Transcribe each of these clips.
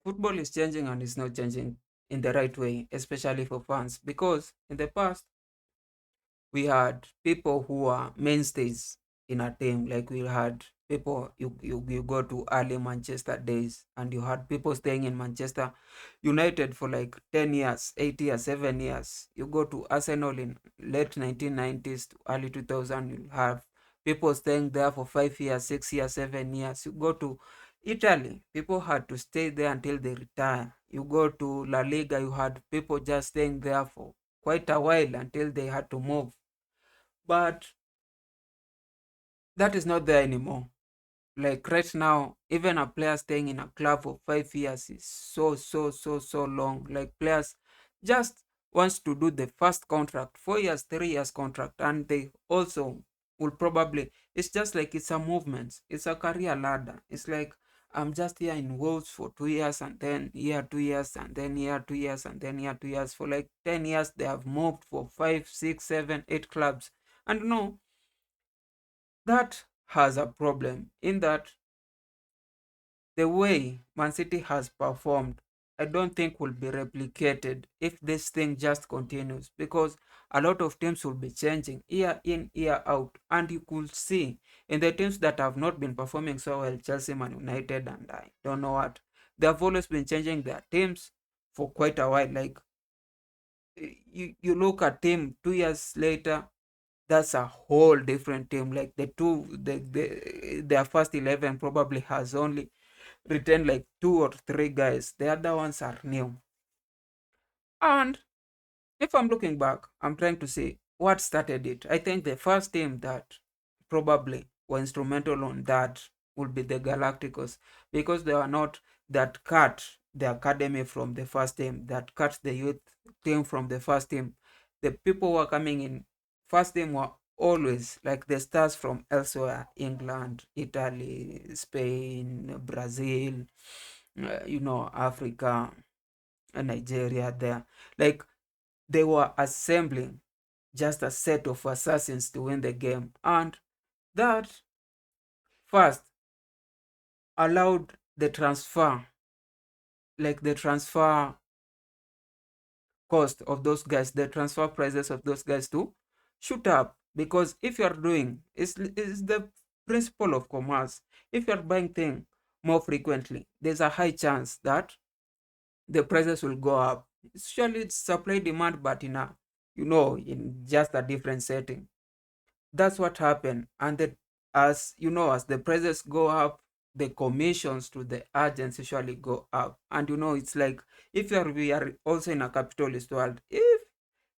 football is changing and it's not changing in the right way, especially for fans. Because in the past, we had people who are mainstays in a team. Like we had people, you go to early Manchester days, and you had people staying in Manchester United for like 10 years, 8 years, 7 years. You go to Arsenal in late 1990s to early 2000, you have people staying there for 5 years, 6 years, 7 years. You go to Italy, people had to stay there until they retire. You go to La Liga, you had people just staying there for quite a while until they had to move. But that is not there anymore. Like right now, even a player staying in a club for 5 years is so long. Like players just wants to do the first contract, 4 years, 3 years contract, and they also will probably, it's just like it's a movement, it's a career ladder. It's like I'm just here in Wolves for 2 years, and then here 2 years, and then here 2 years, and then here 2 years. For like 10 years, they have moved for five, six, seven, eight clubs. And no, that has a problem in that the way Man City has performed, I don't think will be replicated if this thing just continues, because a lot of teams will be changing year in, year out. And you could see in the teams that have not been performing so well, Chelsea, Man United, and I don't know what, they have always been changing their teams for quite a while. Like you look at team 2 years later, that's a whole different team. Like their first 11 probably has only retained like two or three guys. The other ones are new. And if I'm looking back, I'm trying to see what started it. I think the first team that probably were instrumental on that would be the Galacticos, because they were not that cut the academy from the first team, that cut the youth team from the first team. The people who were coming in first team were always like the stars from elsewhere: England, Italy, Spain, Brazil, Africa, Nigeria there. Like they were assembling just a set of assassins to win the game. And that first allowed the transfer, like the transfer cost of those guys, the transfer prices of those guys to shoot up. Because if you're doing, it's the principle of commerce. If you're buying things more frequently, there's a high chance that the prices will go up. Usually it's supply demand, but in just a different setting. That's what happened. And as the prices go up, the commissions to the agents usually go up. And it's like, if we are also in a capitalist world, if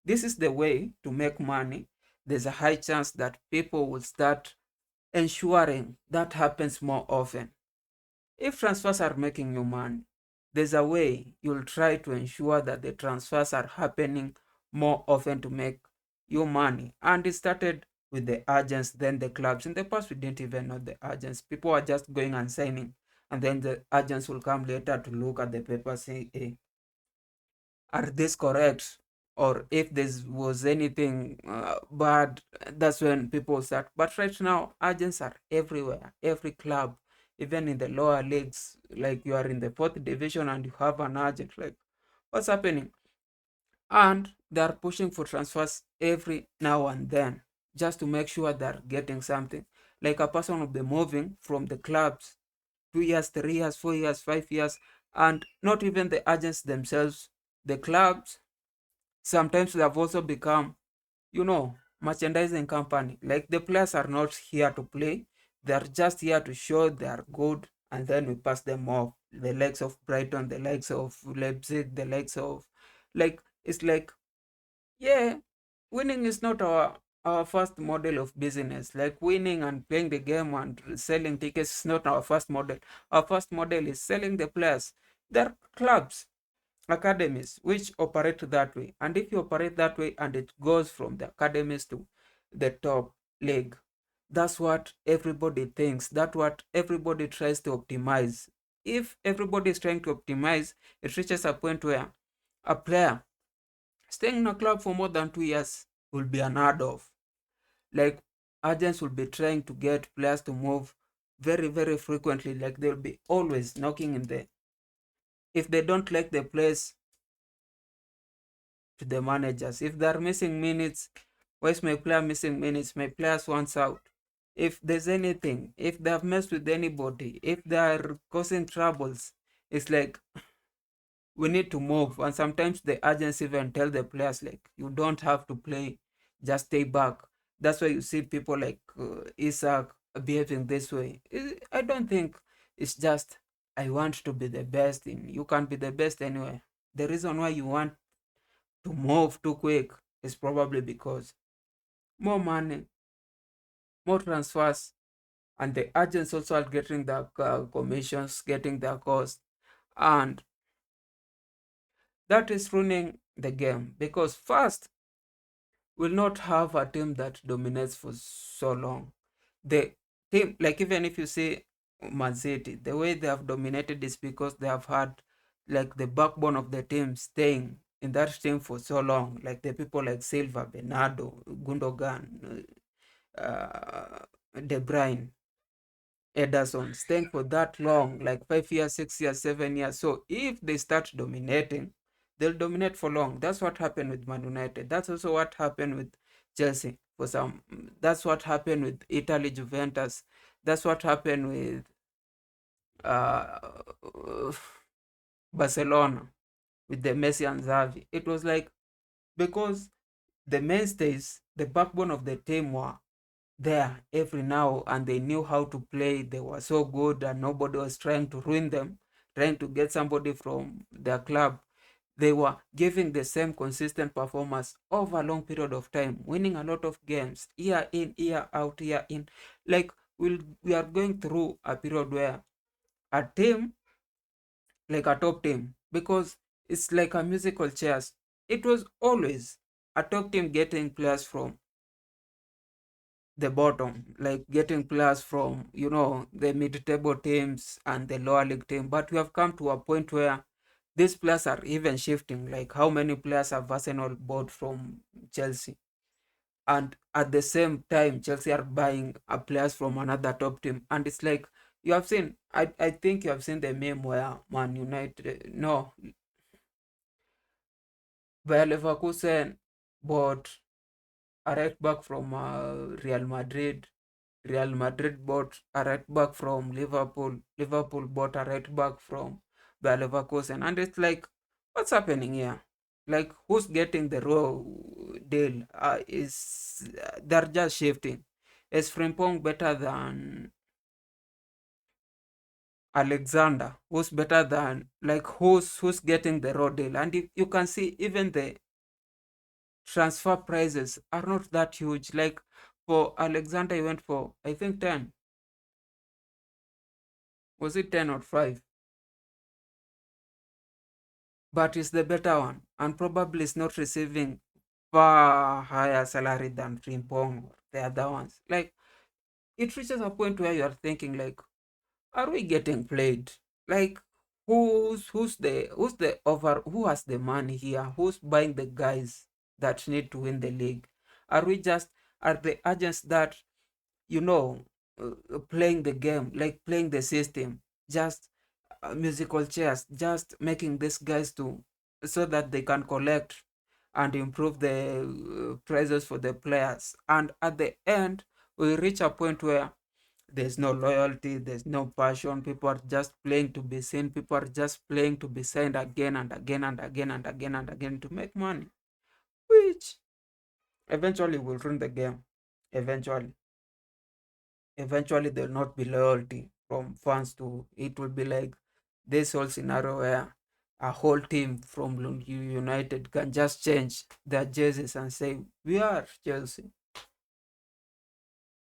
this is the way to make money, there's a high chance that people will start ensuring that happens more often. If transfers are making you money, there's a way you'll try to ensure that the transfers are happening more often to make you money. And it started with the agents, then the clubs. In the past, we didn't even know the agents. People were just going and signing, and then the agents will come later to look at the paper, say, hey, are this correct? Or if there was anything bad, that's when people start. But right now, agents are everywhere, every club, even in the lower leagues. Like you are in the fourth division and you have an agent. Like, what's happening? And they are pushing for transfers every now and then, just to make sure they're getting something. Like a person will be moving from the clubs 2 years, 3 years, 4 years, 5 years, and not even the agents themselves, the clubs. Sometimes they have also become, merchandising company. Like the players are not here to play; they are just here to show they are good, and then we pass them off. The likes of Brighton, the likes of Leipzig, the likes of, like, it's like, yeah, winning is not our first model of business. Like winning and playing the game and selling tickets is not our first model. Our first model is selling the players. There are clubs, academies which operate that way. And if you operate that way and it goes from the academies to the top league, that's what everybody thinks. That's what everybody tries to optimize. If everybody is trying to optimize, it reaches a point where a player staying in a club for more than 2 years will be unheard of. Like agents will be trying to get players to move very, very frequently. Like they'll be always knocking in the if they don't like the place to the managers. If they're missing minutes, why is my player missing minutes? My players wants out. If there's anything, if they have messed with anybody, if they are causing troubles, it's like we need to move. And sometimes the agents even tell the players like, you don't have to play, just stay back. That's why you see people like Isaac behaving this way. I don't think it's just I want to be the best in. You can't be the best anywhere. The reason why you want to move too quick is probably because more money, more transfers, and the agents also are getting their commissions, getting their cost, and that is ruining the game because first will not have a team that dominates for so long. The team, like even if you see Man City, the way they have dominated is because they have had like the backbone of the team staying in that team for so long, like the people like Silva, Bernardo, Gundogan, De Bruyne, Ederson, staying for that long, like 5 years, 6 years, 7 years. So if they start dominating, they'll dominate for long. That's what happened with Man United. That's also what happened with Chelsea for some. That's what happened with Italy, Juventus. That's what happened with uh, Barcelona with the Messi and Xavi. It was like because the mainstays, the backbone of the team were there every now and they knew how to play. They were so good and nobody was trying to ruin them, trying to get somebody from their club. They were giving the same consistent performance over a long period of time, winning a lot of games, year in, year out, year in. Like we are going through a period where a team, like a top team, because it's like a musical chairs. It was always a top team getting players from the bottom, like getting players from, the mid-table teams and the lower league team. But we have come to a point where these players are even shifting. Like how many players have Arsenal bought from Chelsea? And at the same time, Chelsea are buying players from another top team. And it's like, you have seen, I think you have seen the meme where Man United, no, Bayer Leverkusen bought a right back from Real Madrid. Real Madrid bought a right back from Liverpool. Liverpool bought a right back from Bayer Leverkusen. And it's like, what's happening here? Like, who's getting the raw deal? They're just shifting. Is Frimpong better than Alexander? Who's better than, like, who's getting the raw deal? And you can see even the transfer prices are not that huge. Like for Alexander, he went for I think 10. Was it 10 or 5? But it's the better one, and probably is not receiving far higher salary than Frimpong or the other ones. Like it reaches a point where you are thinking like, are we getting played? Like who's the over who has the money here? Who's buying the guys that need to win the league? Are we just are the agents that you know playing the game, like playing the system, just musical chairs, just making these guys to so that they can collect and improve the prices for the players. And at the end, we reach a point where there's no loyalty, there's no passion. People are just playing to be seen. People are just playing to be signed again and again and again and again and again to make money, which eventually will ruin the game. Eventually. Eventually there'll not be loyalty from fans to it. Will be like this whole scenario where a whole team from United can just change their jerseys and say we are Chelsea.